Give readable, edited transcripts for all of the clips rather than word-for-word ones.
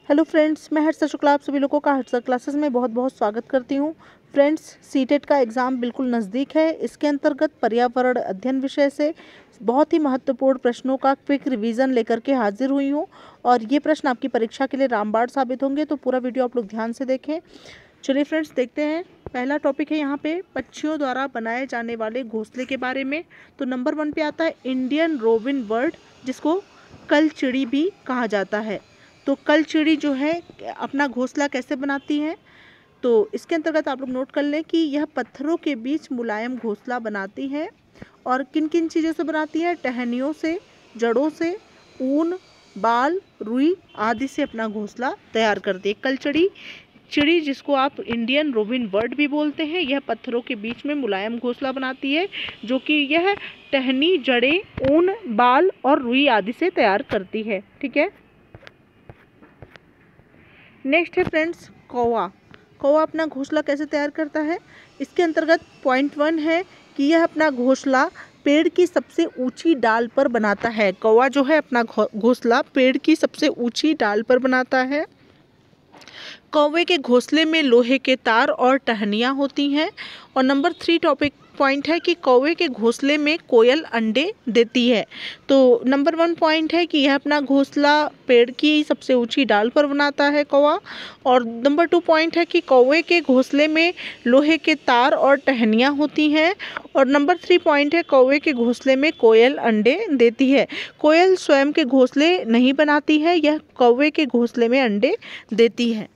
Hello friends, मैं हर्षा शुक्ला आप सभी लोगों का हर्षा क्लासेस में बहुत बहुत स्वागत करती हूँ। फ्रेंड्स, सीटेट का एग्ज़ाम बिल्कुल नज़दीक है। इसके अंतर्गत पर्यावरण अध्ययन विषय से बहुत ही महत्वपूर्ण प्रश्नों का क्विक रिवीजन लेकर के हाजिर हुई हूँ और ये प्रश्न आपकी परीक्षा के लिए रामबाण साबित होंगे, तो पूरा वीडियो आप लोग ध्यान से देखें। चलिए फ्रेंड्स, देखते हैं। पहला टॉपिक है यहाँ पे पक्षियों द्वारा बनाए जाने वाले घोंसले के बारे में। तो नंबर 1 पे आता है इंडियन रोबिन बर्ड, जिसको कलचिड़ी भी कहा जाता है। तो कलचिड़ी जो है अपना घोंसला कैसे बनाती है, तो इसके अंतर्गत आप लोग नोट कर लें कि यह पत्थरों के बीच मुलायम घोंसला बनाती है। और किन किन चीज़ों से बनाती है? टहनियों से, जड़ों से, ऊन, बाल, रुई आदि से अपना घोंसला तैयार करती है। कलचिड़ी चिड़ी, जिसको आप इंडियन रोबिन बर्ड भी बोलते हैं, यह पत्थरों के बीच में मुलायम घोंसला बनाती है, जो कि यह टहनी, जड़ें, ऊन, बाल और रुई आदि से तैयार करती है। ठीक है। नेक्स्ट है फ्रेंड्स कौवा। कौवा अपना घोंसला कैसे तैयार करता है? इसके अंतर्गत पॉइंट 1 है कि यह अपना घोंसला पेड़ की सबसे ऊंची डाल पर बनाता है। कौवा जो है अपना घोंसला पेड़ की सबसे ऊंची डाल पर बनाता है। कौवे के घोंसले में लोहे के तार और टहनियाँ होती हैं। और नंबर 3 टॉपिक पॉइंट है कि कौवे के घोंसले में कोयल अंडे देती है। तो नंबर 1 पॉइंट है कि यह अपना घोंसला पेड़ की सबसे ऊंची डाल पर बनाता है कौवा। और नंबर 2 पॉइंट है कि कौवे के घोंसले में लोहे के तार और टहनियाँ होती हैं। और नंबर 3 पॉइंट है कौवे के घोंसले में कोयल अंडे देती है। कोयल स्वयं के घोंसले नहीं बनाती है, यह कौवे के घोंसले में अंडे देती है।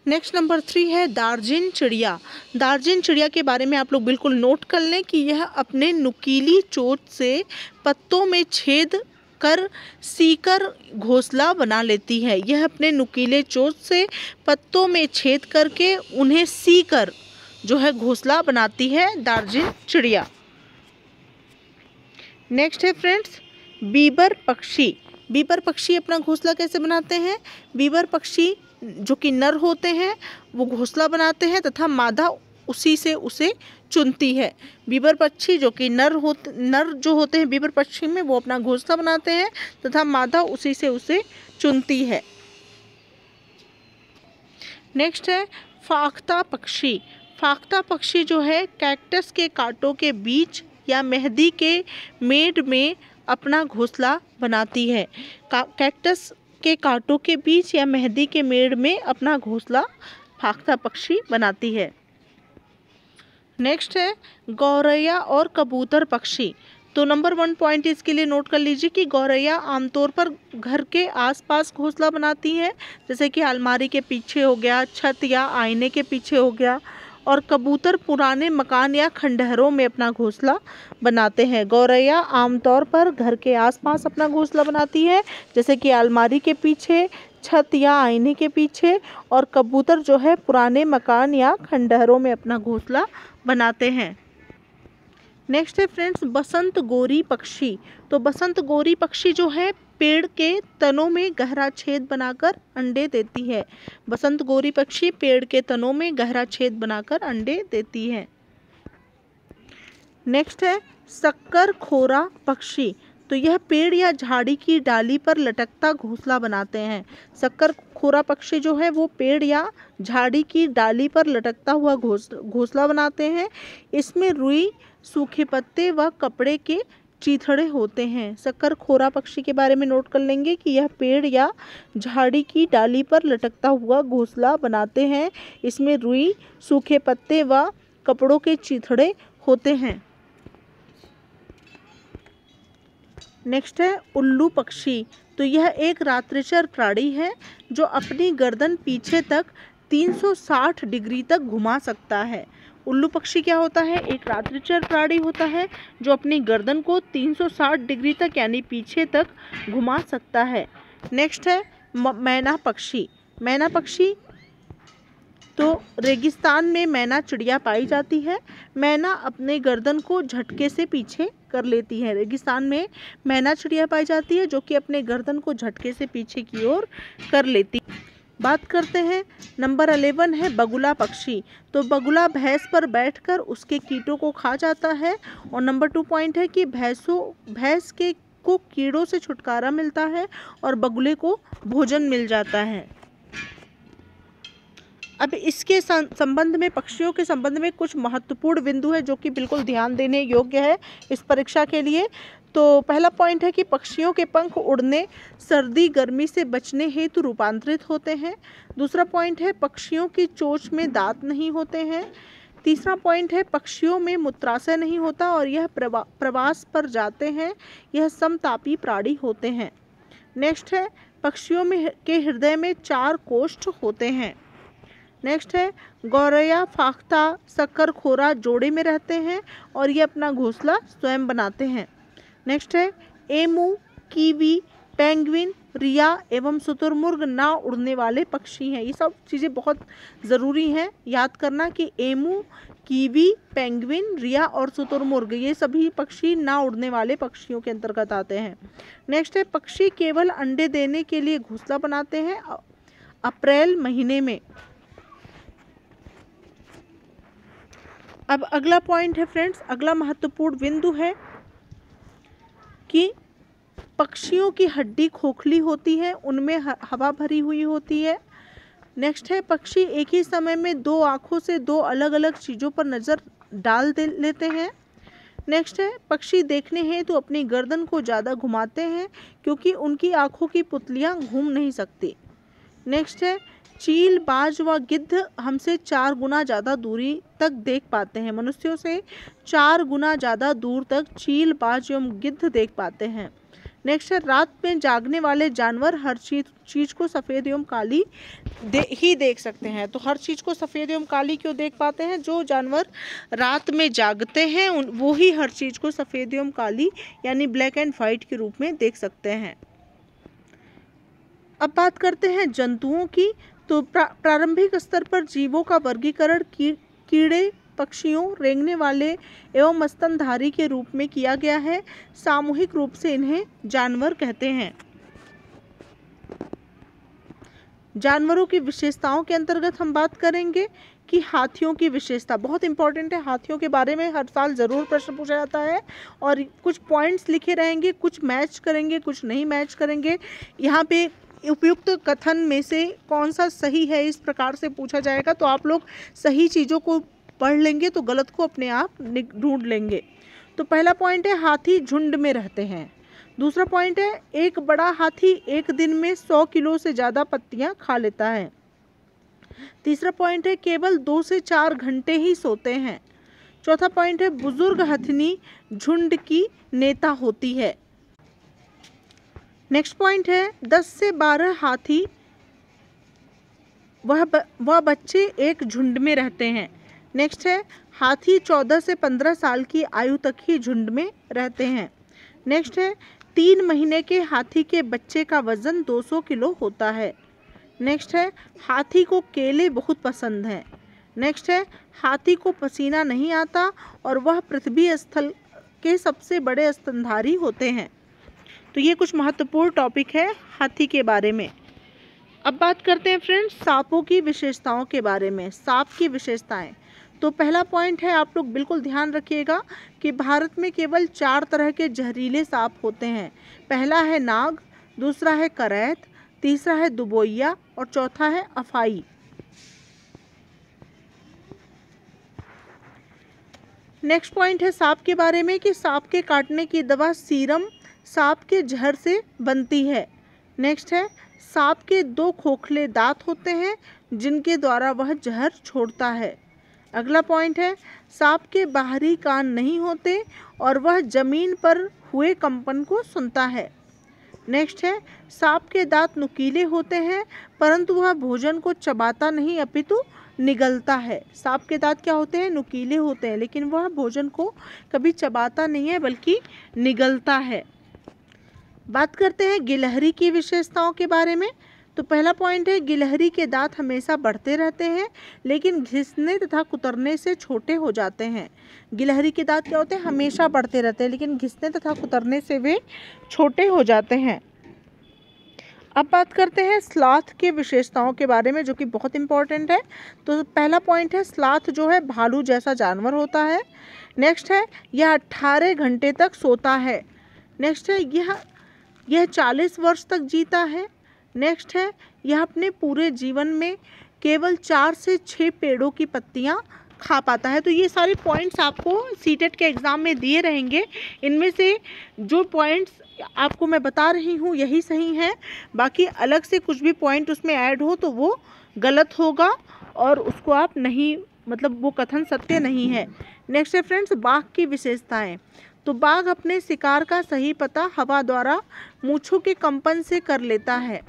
नेक्स्ट नंबर 3 है दार्जिन चिड़िया। दार्जिन चिड़िया के बारे में आप लोग बिल्कुल नोट कर लें कि यह अपने नुकीली चोंच से पत्तों में छेद कर सीकर घोंसला बना लेती है। यह अपने नुकीले चोंच से पत्तों में छेद करके उन्हें सीकर जो है घोंसला बनाती है दार्जिन चिड़िया। नेक्स्ट है फ्रेंड्स बीबर पक्षी। बीबर पक्षी अपना घोंसला कैसे बनाते हैं? बीबर पक्षी जो कि नर होते हैं वो घोंसला बनाते हैं तथा मादा उसी से उसे चुनती है। बीबर पक्षी जो कि नर जो होते हैं बीबर पक्षी में, वो अपना घोंसला बनाते हैं तथा मादा उसी से उसे चुनती है। नेक्स्ट है फाख्ता पक्षी। फाख्ता पक्षी जो है कैक्टस के कांटों के बीच या मेहंदी के मेड़ में अपना घोंसला बनाती है। कैक्टस के कांटों के बीच या मेहंदी के मेड़ में अपना घोंसला फाख्ता पक्षी बनाती है। नेक्स्ट है गौरैया और कबूतर पक्षी। तो नंबर 1 पॉइंट इसके लिए नोट कर लीजिए कि गौरैया आमतौर पर घर के आसपास घोंसला बनाती है, जैसे कि अलमारी के पीछे हो गया, छत या आईने के पीछे हो गया। और कबूतर पुराने मकान या खंडहरों में अपना घोंसला बनाते हैं। गौरैया आमतौर पर घर के आसपास अपना घोंसला बनाती है, जैसे कि अलमारी के पीछे, छत या आईने के पीछे। और कबूतर जो है पुराने मकान या खंडहरों में अपना घोंसला बनाते हैं। नेक्स्ट है फ्रेंड्स बसंत गोरी पक्षी। तो बसंत गोरी पक्षी जो है पेड़ के तनों में गहरा छेद बनाकर अंडे देती है। बसंत गोरी पक्षी पेड़ के तनों में गहरा छेद बनाकर अंडे देती है। नेक्स्ट है शक्कर खोरा पक्षी। तो यह पेड़ या झाड़ी की डाली पर लटकता घोंसला बनाते हैं। शक्कर खोरा पक्षी जो है वो पेड़ या झाड़ी की डाली पर लटकता हुआ घोंसला बनाते हैं। इसमें रुई, सूखे पत्ते व कपड़े के चीथड़े होते हैं। शक्कर खोरा पक्षी के बारे में नोट कर लेंगे कि यह पेड़ या झाड़ी की डाली पर लटकता हुआ घोंसला बनाते हैं। इसमें रुई, सूखे पत्ते व कपड़ों के चीथड़े होते हैं। नेक्स्ट है उल्लू पक्षी। तो यह एक रात्रिचर प्राणी है जो अपनी गर्दन पीछे तक 360 डिग्री तक घुमा सकता है। उल्लू पक्षी क्या होता है? एक रात्रिचर प्राणी होता है जो अपनी गर्दन को 360 डिग्री तक यानी पीछे तक घुमा सकता है। नेक्स्ट है मैना पक्षी। मैना पक्षी तो रेगिस्तान में मैना चिड़िया पाई जाती है। मैना अपने गर्दन को झटके से पीछे कर लेती है। रेगिस्तान में मैना चिड़िया पाई जाती है जो कि अपने गर्दन को झटके से पीछे की ओर कर लेती है। बात करते हैं नंबर 11 है बगुला पक्षी। तो बगुला भैंस पर बैठकर उसके कीटों को खा जाता है। और नंबर 2 पॉइंट है कि भैंस के को कीड़ों से छुटकारा मिलता है और बगुले को भोजन मिल जाता है। अब इसके संबंध में, पक्षियों के संबंध में कुछ महत्वपूर्ण बिंदु है जो कि बिल्कुल ध्यान देने योग्य है इस परीक्षा के लिए। तो पहला पॉइंट है कि पक्षियों के पंख उड़ने, सर्दी गर्मी से बचने हेतु रूपांतरित होते हैं। दूसरा पॉइंट है पक्षियों की चोंच में दांत नहीं होते हैं। तीसरा पॉइंट है पक्षियों में मूत्राशय नहीं होता और यह प्रवास पर जाते हैं, यह समतापी प्राणी होते हैं। नेक्स्ट है पक्षियों में के हृदय में 4 कोष्ठ होते हैं। नेक्स्ट है गौरैया, फाख्ता, शक्करखोरा जोड़े में रहते हैं और ये अपना घोंसला स्वयं बनाते हैं। नेक्स्ट है एमू, कीवी, पेंगुइन, रिया एवं शुतुरमुर्ग ना उड़ने वाले पक्षी हैं। ये सब चीज़ें बहुत ज़रूरी हैं याद करना कि एमू, कीवी, पेंगुइन, रिया और शुतुरमुर्ग ये सभी पक्षी ना उड़ने वाले पक्षियों के अंतर्गत आते हैं। नेक्स्ट है पक्षी केवल अंडे देने के लिए घोंसला बनाते हैं अप्रैल महीने में। अब अगला पॉइंट है फ्रेंड्स, अगला महत्वपूर्ण बिंदु है कि पक्षियों की हड्डी खोखली होती है, उनमें हवा भरी हुई होती है। नेक्स्ट है पक्षी एक ही समय में 2 आँखों से 2 अलग अलग चीज़ों पर नज़र डाल लेते हैं। नेक्स्ट है पक्षी देखने हैं तो अपनी गर्दन को ज़्यादा घुमाते हैं क्योंकि उनकी आँखों की पुतलियाँ घूम नहीं सकती। नेक्स्ट है चील, बाज व गिद्ध हमसे 4 गुना ज़्यादा दूरी तक देख पाते हैं। मनुष्यों से 4 गुना ज़्यादा दूर तक चील, बाज एवं गिद्ध देख पाते हैं। नेक्स्ट है रात में जागने वाले जानवर हर चीज़ को सफ़ेद एवं काली ही देख सकते हैं। तो हर चीज़ को सफ़ेद एवं काली क्यों देख पाते हैं? जो जानवर रात में जागते हैं वो ही हर चीज़ को सफ़ेद एवं काली यानी ब्लैक एंड वाइट के रूप में देख सकते हैं। अब बात करते हैं जंतुओं की। तो प्रारंभिक स्तर पर जीवों का वर्गीकरण कीड़े, पक्षियों, रेंगने वाले एवं स्तनधारी के रूप में किया गया है। सामूहिक रूप से इन्हें जानवर कहते हैं। जानवरों की विशेषताओं के अंतर्गत हम बात करेंगे कि हाथियों की विशेषता बहुत इंपॉर्टेंट है। हाथियों के बारे में हर साल ज़रूर प्रश्न पूछा जाता है और कुछ पॉइंट्स लिखे रहेंगे, कुछ मैच करेंगे, कुछ नहीं मैच करेंगे। यहाँ पे उपयुक्त कथन में से कौन सा सही है इस प्रकार से पूछा जाएगा, तो आप लोग सही चीज़ों को पढ़ लेंगे तो गलत को अपने आप ढूंढ लेंगे। तो पहला पॉइंट है हाथी झुंड में रहते हैं। दूसरा पॉइंट है एक बड़ा हाथी एक दिन में 100 किलो से ज़्यादा पत्तियां खा लेता है। तीसरा पॉइंट है केवल 2 से 4 घंटे ही सोते हैं। चौथा पॉइंट है बुजुर्ग हथनी झुंड की नेता होती है। नेक्स्ट पॉइंट है 10 से 12 हाथी वह बच्चे एक झुंड में रहते हैं। नेक्स्ट है हाथी 14 से 15 साल की आयु तक ही झुंड में रहते हैं। नेक्स्ट है 3 महीने के हाथी के बच्चे का वजन 200 किलो होता है। नेक्स्ट है हाथी को केले बहुत पसंद हैं। नेक्स्ट है हाथी को पसीना नहीं आता और वह पृथ्वी स्थल के सबसे बड़े स्तनधारी होते हैं। तो ये कुछ महत्वपूर्ण टॉपिक है हाथी के बारे में। अब बात करते हैं फ्रेंड्स सांपों की विशेषताओं के बारे में। सांप की विशेषताएं, तो पहला पॉइंट है आप लोग बिल्कुल ध्यान रखिएगा कि भारत में केवल 4 तरह के जहरीले सांप होते हैं। पहला है नाग, दूसरा है करैत, तीसरा है दुबोइया और चौथा है अफाई। नेक्स्ट पॉइंट है सांप के बारे में कि सांप के काटने की दवा सीरम सांप के जहर से बनती है। नेक्स्ट है सांप के 2 खोखले दांत होते हैं जिनके द्वारा वह जहर छोड़ता है। अगला पॉइंट है सांप के बाहरी कान नहीं होते और वह जमीन पर हुए कंपन को सुनता है। नेक्स्ट है सांप के दांत नुकीले होते हैं परंतु वह भोजन को चबाता नहीं अपितु निगलता है। सांप के दांत क्या होते हैं? नुकीले होते हैं, लेकिन वह भोजन को कभी चबाता नहीं है बल्कि निगलता है। बात करते हैं गिलहरी की विशेषताओं के बारे में। तो पहला पॉइंट है गिलहरी के दांत हमेशा बढ़ते रहते हैं लेकिन घिसने तथा कुतरने से छोटे हो जाते हैं। गिलहरी के दांत क्या होते हैं? हमेशा बढ़ते रहते हैं लेकिन घिसने तथा कुतरने से वे छोटे हो जाते हैं। अब बात करते हैं स्लॉथ के विशेषताओं के बारे में जो कि बहुत इंपॉर्टेंट है। तो पहला पॉइंट है स्लॉथ जो है भालू जैसा जानवर होता है। नेक्स्ट है यह 18 घंटे तक सोता है। नेक्स्ट है यह 40 वर्ष तक जीता है। नेक्स्ट है यह अपने पूरे जीवन में केवल 4 से 6 पेड़ों की पत्तियां खा पाता है। तो ये सारे पॉइंट्स आपको सीटेट के एग्ज़ाम में दिए रहेंगे। इनमें से जो पॉइंट्स आपको मैं बता रही हूँ यही सही है, बाकी अलग से कुछ भी पॉइंट उसमें ऐड हो तो वो गलत होगा और उसको आप नहीं, मतलब वो कथन सत्य नहीं है। नेक्स्ट है फ्रेंड्स बाघ की विशेषताएं। तो बाघ अपने शिकार का सही पता हवा द्वारा मूंछों के कंपन से कर लेता है।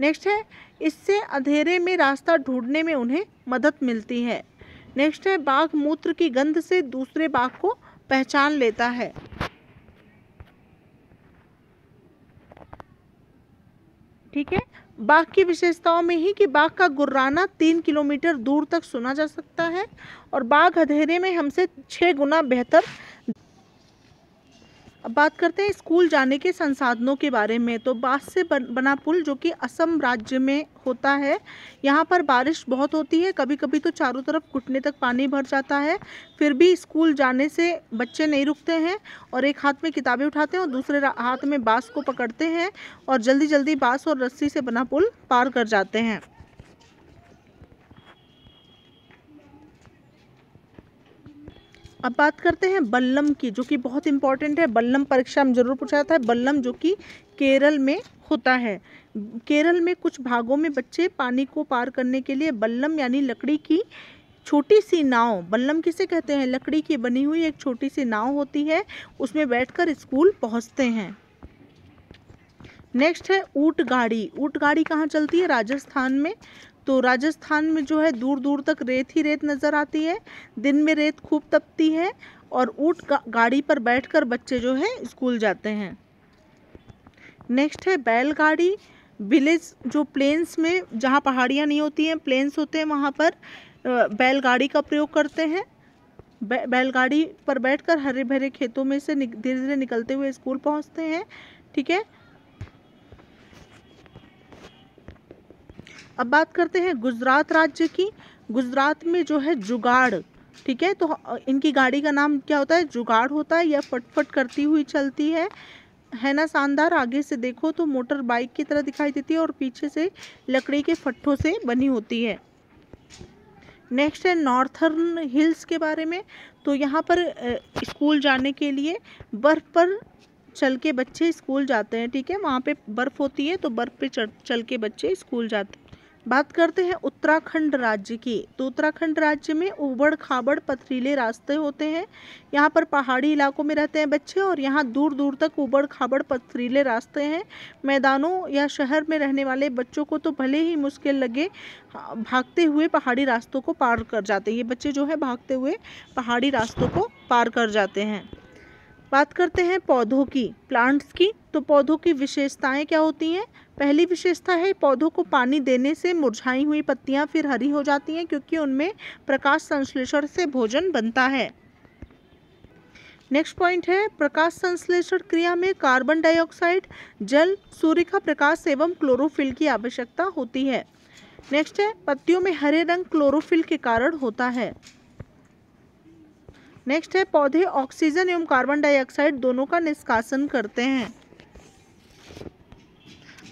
नेक्स्ट है इससे अंधेरे में रास्ता ढूंढने में उन्हें मदद मिलती है। नेक्स्ट है बाघ मूत्र की गंध से दूसरे बाघ को पहचान लेता है। ठीक है, बाघ की विशेषताओं में ही कि बाघ का गुर्राना 3 किलोमीटर दूर तक सुना जा सकता है और बाघ अंधेरे में हमसे 6 गुना बेहतर। अब बात करते हैं स्कूल जाने के संसाधनों के बारे में। तो बांस से बना पुल जो कि असम राज्य में होता है, यहाँ पर बारिश बहुत होती है, कभी कभी तो चारों तरफ घुटने तक पानी भर जाता है, फिर भी स्कूल जाने से बच्चे नहीं रुकते हैं और एक हाथ में किताबें उठाते हैं और दूसरे हाथ में बांस को पकड़ते हैं और जल्दी जल्दी बांस और रस्सी से बना पुल पार कर जाते हैं। अब बात करते हैं बल्लम की, जो कि बहुत इंपॉर्टेंट है। बल्लम परीक्षा में जरूर पूछा जाता है। बल्लम जो कि केरल में होता है। केरल में कुछ भागों में बच्चे पानी को पार करने के लिए बल्लम यानी लकड़ी की छोटी सी नाव, बल्लम किसे कहते हैं, लकड़ी की बनी हुई एक छोटी सी नाव होती है, उसमें बैठकर स्कूल पहुंचते हैं। नेक्स्ट है ऊंट गाड़ी। ऊंट गाड़ी कहाँ चलती है, राजस्थान में। तो राजस्थान में जो है दूर दूर तक रेत ही रेत नज़र आती है, दिन में रेत खूब तपती है और ऊंट गाड़ी पर बैठकर बच्चे जो है स्कूल जाते हैं। नेक्स्ट है बैलगाड़ी। विलेज जो प्लेन्स में, जहाँ पहाड़ियाँ नहीं होती हैं, प्लेन्स होते हैं, वहाँ पर बैलगाड़ी का प्रयोग करते हैं। बैलगाड़ी पर बैठकर हरे भरे खेतों में से धीरे धीरे निकलते हुए स्कूल पहुँचते हैं। ठीक है, अब बात करते हैं गुजरात राज्य की। गुजरात में जो है जुगाड़, ठीक है, तो इनकी गाड़ी का नाम क्या होता है, जुगाड़ होता है। यह फटफट करती हुई चलती है ना शानदार। आगे से देखो तो मोटर बाइक की तरह दिखाई देती है और पीछे से लकड़ी के फट्टों से बनी होती है। नेक्स्ट है नॉर्थर्न हिल्स के बारे में। तो यहाँ पर स्कूल जाने के लिए बर्फ़ पर चल के बच्चे स्कूल जाते हैं। ठीक है, वहाँ पे बर्फ़ होती है तो बर्फ़ पे चल के बच्चे स्कूल जाते हैं। बात करते हैं उत्तराखंड राज्य की। तो उत्तराखंड राज्य में उबड़ खाबड़ पथरीले रास्ते होते हैं। यहाँ पर पहाड़ी इलाकों में रहते हैं बच्चे और यहाँ दूर दूर तक उबड़ खाबड़ पथरीले रास्ते हैं। मैदानों या शहर में रहने वाले बच्चों को तो भले ही मुश्किल लगे, भागते हुए पहाड़ी रास्तों को पार कर जाते हैं। ये बच्चे जो है भागते हुए पहाड़ी रास्तों को पार कर जाते हैं। बात करते हैं पौधों की, प्लांट्स की। तो पौधों की विशेषताएं क्या होती हैं। पहली विशेषता है पौधों को पानी देने से मुरझाई हुई पत्तियां फिर हरी हो जाती हैं, क्योंकि उनमें प्रकाश संश्लेषण से भोजन बनता है। नेक्स्ट पॉइंट है प्रकाश संश्लेषण क्रिया में कार्बन डाइऑक्साइड, जल, सूर्य का प्रकाश एवं क्लोरोफिल की आवश्यकता होती है। नेक्स्ट है पत्तियों में हरे रंग क्लोरोफिल के कारण होता है। नेक्स्ट है पौधे ऑक्सीजन एवं कार्बन डाइऑक्साइड दोनों का निष्कासन करते हैं।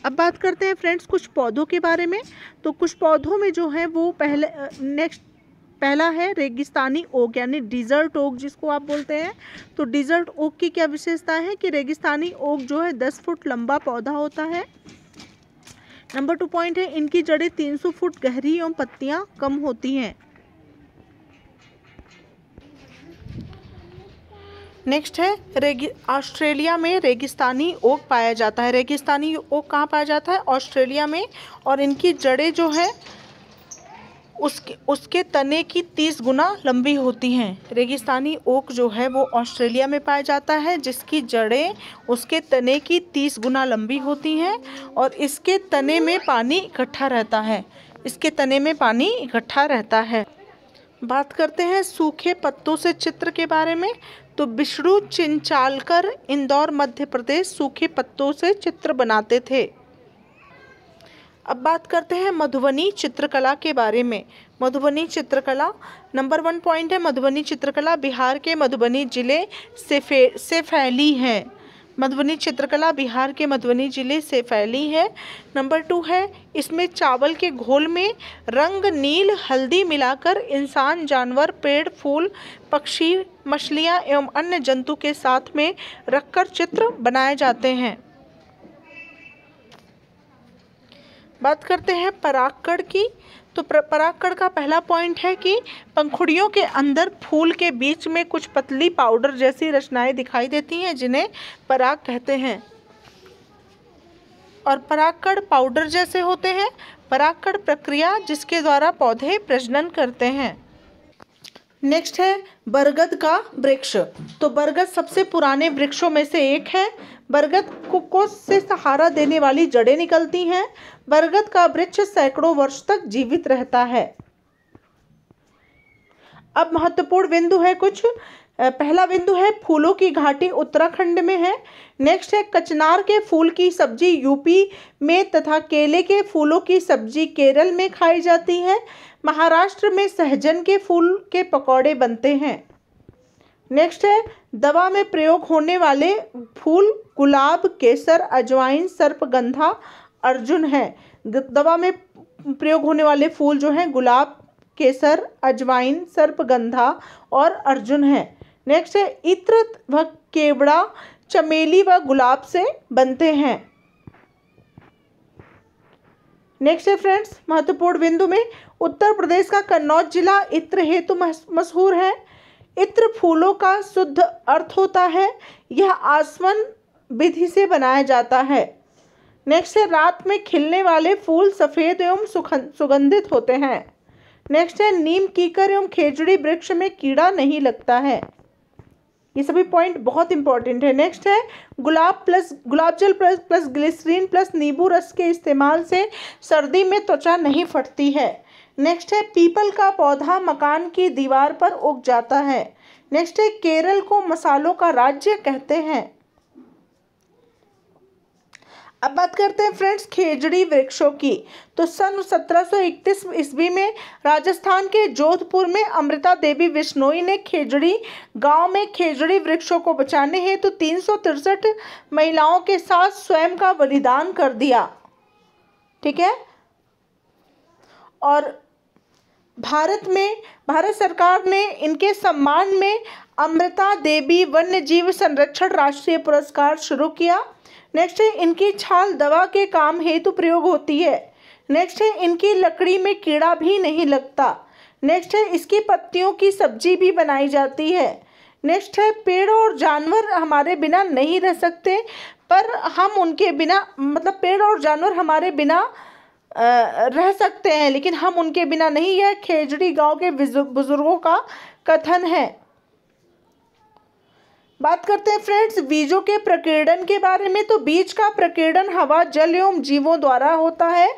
अब बात करते हैं फ्रेंड्स कुछ पौधों के बारे में। तो कुछ पौधों में जो है वो पहला है रेगिस्तानी ओक यानी डिजर्ट ओक जिसको आप बोलते हैं। तो डिजर्ट ओक की क्या विशेषता है कि रेगिस्तानी ओक जो है 10 फुट लंबा पौधा होता है। नंबर 2 पॉइंट है इनकी जड़ें 300 फुट गहरी एवं पत्तियां कम होती हैं। नेक्स्ट है ऑस्ट्रेलिया में रेगिस्तानी ओक पाया जाता है। रेगिस्तानी ओक कहाँ पाया जाता है, ऑस्ट्रेलिया में, और इनकी जड़ें जो है उसके तने की 30 गुना लंबी होती हैं। रेगिस्तानी ओक जो है वो ऑस्ट्रेलिया में पाया जाता है, जिसकी जड़ें उसके तने की 30 गुना लंबी होती हैं और इसके तने में पानी इकट्ठा रहता है। इसके तने में पानी इकट्ठा रहता है। बात करते हैं सूखे पत्तों से चित्र के बारे में। तो विष्णु चिंचालकर इंदौर मध्य प्रदेश सूखे पत्तों से चित्र बनाते थे। अब बात करते हैं मधुबनी चित्रकला के बारे में। मधुबनी चित्रकला, नंबर 1 पॉइंट है मधुबनी चित्रकला बिहार के मधुबनी जिले से फैली है। मधुबनी चित्रकला बिहार के मधुबनी जिले से फैली है। नंबर 2 है, इसमें चावल के घोल में रंग नील हल्दी मिलाकर इंसान, जानवर, पेड़, फूल, पक्षी, मछलियाँ एवं अन्य जंतु के साथ में रखकर चित्र बनाए जाते हैं। बात करते हैं परागकण की। तो परागकण का पहला पॉइंट है कि पंखुड़ियों के अंदर फूल के बीच में कुछ पतली पाउडर जैसी रचनाएं दिखाई देती हैं, जिन्हें पराग कहते हैं। और परागकण पाउडर जैसे होते हैं। परागकण प्रक्रिया जिसके द्वारा पौधे प्रजनन करते हैं। नेक्स्ट है बरगद का वृक्ष। तो बरगद सबसे पुराने वृक्षों में से एक है। बरगद को से सहारा देने वाली जड़ें निकलती हैं। बरगद का वृक्ष सैकड़ों वर्ष तक जीवित रहता है। अब महत्वपूर्ण बिंदु है कुछ। पहला बिंदु है फूलों की घाटी उत्तराखंड में है। नेक्स्ट है कचनार के फूल की सब्जी यूपी में तथा केले के फूलों की सब्जी केरल में खाई जाती है। महाराष्ट्र में सहजन के फूल के पकौड़े बनते हैं। नेक्स्ट है दवा में प्रयोग होने वाले फूल गुलाब, केसर, अजवाइन, सर्पगंधा, अर्जुन है। दवा में प्रयोग होने वाले फूल जो हैं गुलाब, केसर, अजवाइन, सर्पगंधा और अर्जुन है। नेक्स्ट है इत्र व केवड़ा चमेली व गुलाब से बनते हैं। नेक्स्ट है फ्रेंड्स महत्वपूर्ण बिंदु में उत्तर प्रदेश का कन्नौज जिला इत्र हेतु मशहूर है। इत्र फूलों का शुद्ध अर्थ होता है। यह आसवन विधि से बनाया जाता है। नेक्स्ट है रात में खिलने वाले फूल सफ़ेद एवं सुगंधित होते हैं। नेक्स्ट है नीम, कीकर एवं खेजड़ी वृक्ष में कीड़ा नहीं लगता है। ये सभी पॉइंट बहुत इंपॉर्टेंट है। नेक्स्ट है गुलाब जल प्लस ग्लिसरीन प्लस नींबू रस के इस्तेमाल से सर्दी में त्वचा नहीं फटती है। नेक्स्ट है पीपल का पौधा मकान की दीवार पर उग जाता है। नेक्स्ट है केरल को मसालों का राज्य कहते हैं। अब बात करते हैं फ्रेंड्स खेजड़ी वृक्षों की। तो सन 1731 ईस्वी में राजस्थान के जोधपुर में अमृता देवी बिश्नोई ने खेजड़ी गांव में खेजड़ी वृक्षों को बचाने हेतु 363 महिलाओं के साथ स्वयं का बलिदान कर दिया। ठीक है। और भारत सरकार ने इनके सम्मान में अमृता देवी वन्य जीव संरक्षण राष्ट्रीय पुरस्कार शुरू किया। नेक्स्ट है इनकी छाल दवा के काम हेतु प्रयोग होती है। नेक्स्ट है इनकी लकड़ी में कीड़ा भी नहीं लगता। नेक्स्ट है इसकी पत्तियों की सब्जी भी बनाई जाती है। नेक्स्ट है पेड़ और जानवर हमारे बिना नहीं रह सकते, पर हम उनके बिना पेड़ और जानवर हमारे बिना रह सकते हैं, लेकिन हम उनके बिना नहीं। यह खेजड़ी गांव के बुजुर्गों का कथन है। बात करते हैं फ्रेंड्स बीजों के प्रकीर्णन के बारे में। तो बीज का प्रकीर्णन हवा, जल एवं जीवों द्वारा होता है।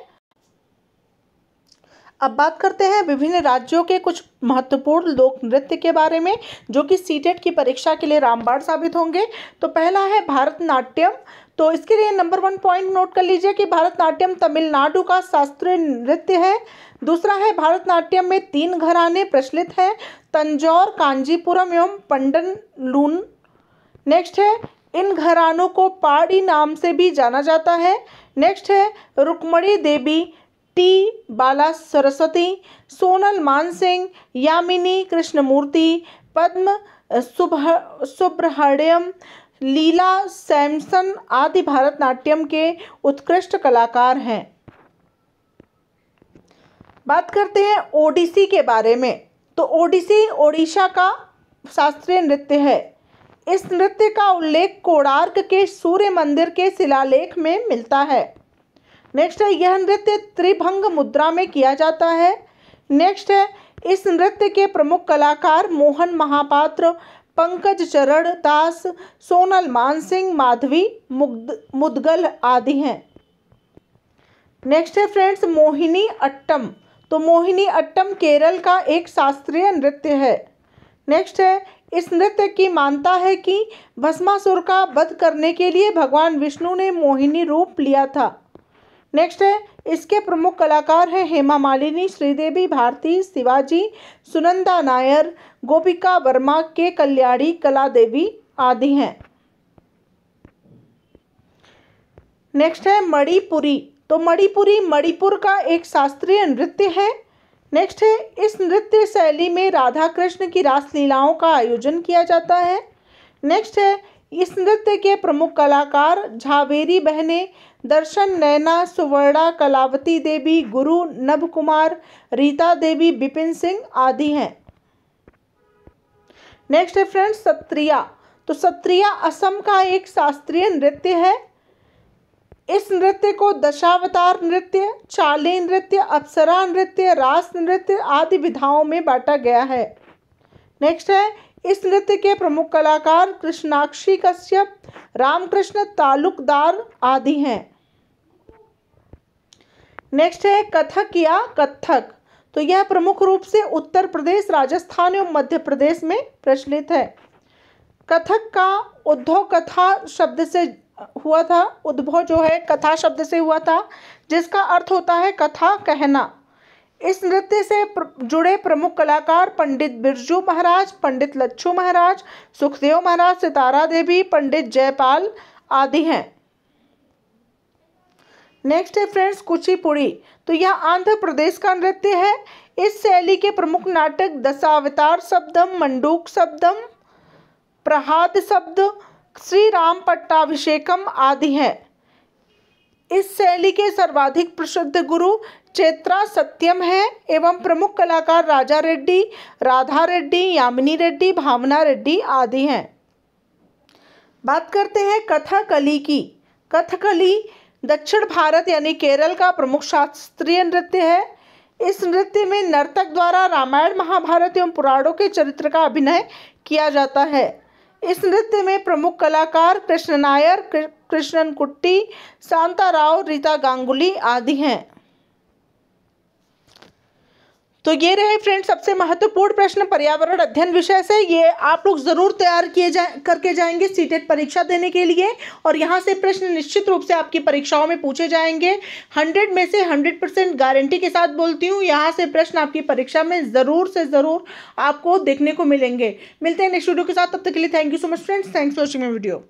अब बात करते हैं विभिन्न राज्यों के कुछ महत्वपूर्ण लोक नृत्य के बारे में, जो कि सीटेट की परीक्षा के लिए रामबाण साबित होंगे। तो पहला है भरतनाट्यम। तो इसके लिए नंबर 1 पॉइंट नोट कर लीजिए कि भरतनाट्यम तमिलनाडु का शास्त्रीय नृत्य है। दूसरा है भरतनाट्यम में 3 घराने प्रचलित हैं, तंजौर, कांजीपुरम एवं पंडनलून। नेक्स्ट है इन घरानों को पाड़ी नाम से भी जाना जाता है। नेक्स्ट है रुक्मणी देवी, टी बाला सरस्वती, सोनल मानसिंह, यामिनी कृष्णमूर्ति, पद्म सुब्रह्मण्यम, लीला सैमसन आदि भरतनाट्यम के उत्कृष्ट कलाकार हैं। बात करते हैं ओडिसी के बारे में। तो ओडिसी ओडिशा का शास्त्रीय नृत्य है। इस नृत्य का उल्लेख कोणार्क के सूर्य मंदिर के शिलालेख में मिलता है। नेक्स्ट है यह नृत्य त्रिभंग मुद्रा में किया जाता है। नेक्स्ट है इस नृत्य के प्रमुख कलाकार मोहन महापात्र, पंकज चरण दास, सोनल मानसिंह, माधवी मुदगल आदि हैं। नेक्स्ट है फ्रेंड्स मोहिनी अट्टम। तो मोहिनी अट्टम केरल का एक शास्त्रीय नृत्य है। नेक्स्ट है इस नृत्य की मान्यता है कि भस्मासुर का वध करने के लिए भगवान विष्णु ने मोहिनी रूप लिया था। नेक्स्ट है इसके प्रमुख कलाकार हैं हेमा मालिनी, श्रीदेवी भारती, शिवाजी, सुनंदा नायर, गोपिका वर्मा, के कल्याणी, कला देवी आदि हैं। नेक्स्ट है मणिपुरी। तो मणिपुरी मणिपुर का एक शास्त्रीय नृत्य है। नेक्स्ट है इस नृत्य शैली में राधा कृष्ण की रासलीलाओं का आयोजन किया जाता है। नेक्स्ट है इस नृत्य के प्रमुख कलाकार झावेरी बहनें, दर्शन, नैना, सुवर्णा, कलावती देवी, गुरु, नभ कुमार, रीता देवी, बिपिन सिंह आदि हैं। नेक्स्ट है फ्रेंड्स सत्रिया। तो सत्रिया असम का एक शास्त्रीय नृत्य है। इस नृत्य को दशावतार नृत्य, चाली नृत्य, अप्सरा नृत्य, रास नृत्य आदि विधाओं में बांटा गया है। नेक्स्ट है इस नृत्य के प्रमुख कलाकार कृष्णाक्षी कश्यप, रामकृष्ण तालुकदार आदि हैं। नेक्स्ट है कथक या कत्थक। तो यह प्रमुख रूप से उत्तर प्रदेश, राजस्थान एवं मध्य प्रदेश में प्रचलित है। कथक का उद्भव कथा शब्द से हुआ था। उद्भव जो है कथा शब्द से हुआ था, जिसका अर्थ होता है कथा कहना। इस नृत्य से जुड़े प्रमुख कलाकार पंडित बिरजू महाराज, पंडित लच्छू महाराज, सुखदेव महाराज, सितारा देवी, पंडित जयपाल आदि हैं। नेक्स्ट है फ्रेंड्स कुचिपुड़ी। तो यह आंध्र प्रदेश का नृत्य है। इस शैली के प्रमुख नाटक दशावतार शब्दम, मंडूक शब्दम, प्रहाद शब्द, श्री राम पट्टाभिषेकम आदि हैं। इस शैली के सर्वाधिक प्रसिद्ध गुरु चैत्रा सत्यम है एवं प्रमुख कलाकार राजा रेड्डी, राधा रेड्डी, यामिनी रेड्डी, भावना रेड्डी आदि हैं। बात करते हैं कथकली की। कथकली दक्षिण भारत यानी केरल का प्रमुख शास्त्रीय नृत्य है। इस नृत्य में नर्तक द्वारा रामायण, महाभारत एवं पुराणों के चरित्र का अभिनय किया जाता है। इस नृत्य में प्रमुख कलाकार कृष्ण नायर, कृष्णन कुट्टी, शांता राव, रीता गांगुली आदि हैं। तो ये रहे फ्रेंड्स सबसे महत्वपूर्ण प्रश्न पर्यावरण अध्ययन विषय से। ये आप लोग ज़रूर तैयार करके जाएंगे सीटेट परीक्षा देने के लिए, और यहाँ से प्रश्न निश्चित रूप से आपकी परीक्षाओं में पूछे जाएंगे। 100 में से 100% गारंटी के साथ बोलती हूँ, यहाँ से प्रश्न आपकी परीक्षा में ज़रूर से ज़रूर आपको देखने को मिलेंगे। मिलते हैं नेक्स्ट वीडियो के साथ, तब तक के लिए thank you so much friends, thanks for watching my video.